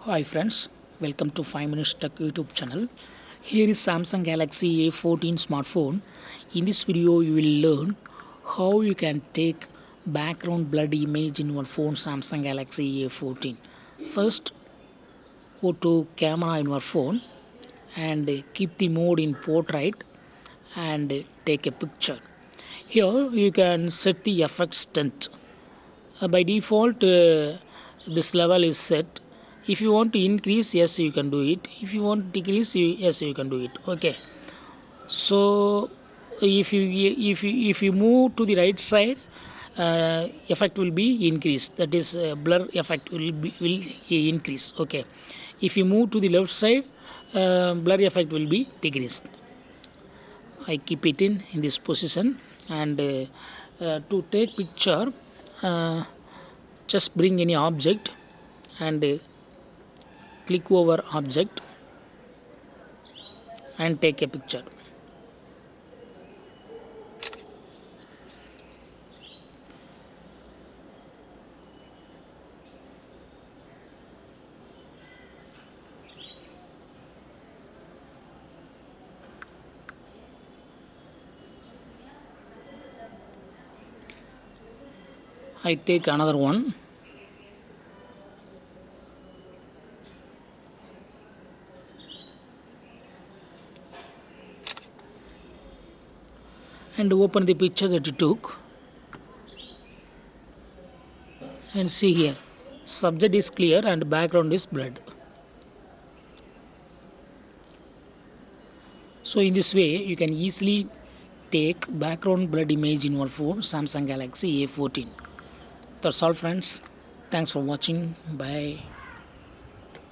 Hi friends, welcome to 5 Minutes Tech YouTube channel. Here is Samsung Galaxy A14 smartphone. In this video you will learn how you can take background blurred image in your phone Samsung Galaxy A14. First, go to camera in your phone and keep the mode in portrait and take a picture. Here you can set the effect strength. By default this level is set. If you want to increase, yes you can do it. If you want to decrease, yes you can do it. Okay, so if you move to the right side, effect will be increased, that is blur effect will increase. Okay, if you move to the left side, blur effect will be decreased. I keep it in this position, and to take picture, uh, just bring any object and click over object and take a picture. I take another one and open the picture that you took and see here, subject is clear and background is blurred. So in this way you can easily take background blurred image in your phone Samsung Galaxy A14. That's all friends, thanks for watching, bye.